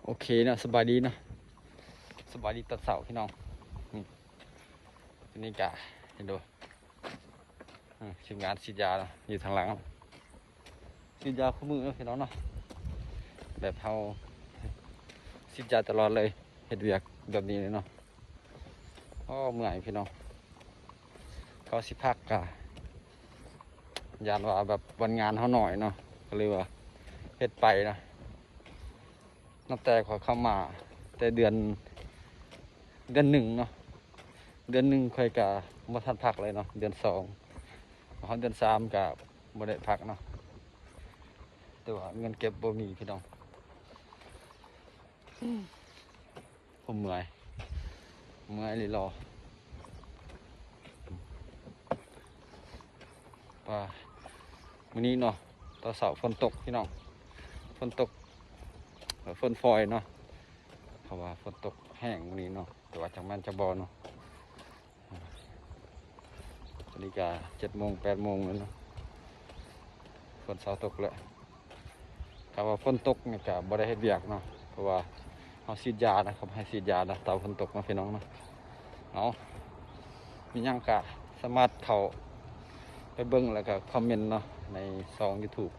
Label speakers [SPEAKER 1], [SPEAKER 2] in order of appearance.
[SPEAKER 1] โอเคนะสบายดีเนาะสบายดีตอนเสาร์พี่น้องนี่กะเห็นดูทีมงานฉีดยาเนาะอยู่ทางหลังฉีดยาคู่มือเนาะพี่น้องเนาะแบบเฮาฉีดยาตลอดเลยเห็ดเวียกแบบนี้เลยเนาะก็เมื่อยพี่น้องเขาสิพักกะยานว่าแบบวันงานเขาหน่อยเนาะก็เลยว่าเฮ็ดไปนะนับแต่ขอเข้ามาแต่เดือนหนึ่งเนาะเดือนหนึ่งค่อยกะมาทันพักเลยเนาะเดือนสองเขาเดือนสามกะบ่ได้พักเนาะแต่ว่าเงินเก็บบ่มีพี่น้องผมเมื่อยเลยรอว่าวันนี้เนาะตอนเสาร์ฝนตกพี่น้องฝนตกฝนฟอยเนาะเพราะว่าฝนตกแห้งวันนี้เนาะแต่ว่าจังมันจะบอเนาะตอนนี้ก็7 โมง 8 โมงแล้วเนาะฝนเสาร์ตกแล้วถ้าว่าฝนตกเนี่ยก็บ่ได้เฮ็ดเวียกเนาะเพราะว่าเขาฉีดยานะครับให้ฉีดยานะเตาฝนตกมาพี่น้องเนาะเอามีหยังกะสามารถเข้าไปเบิ่งแล้วก็คอมเมนต์เนาะในช่อง YouTube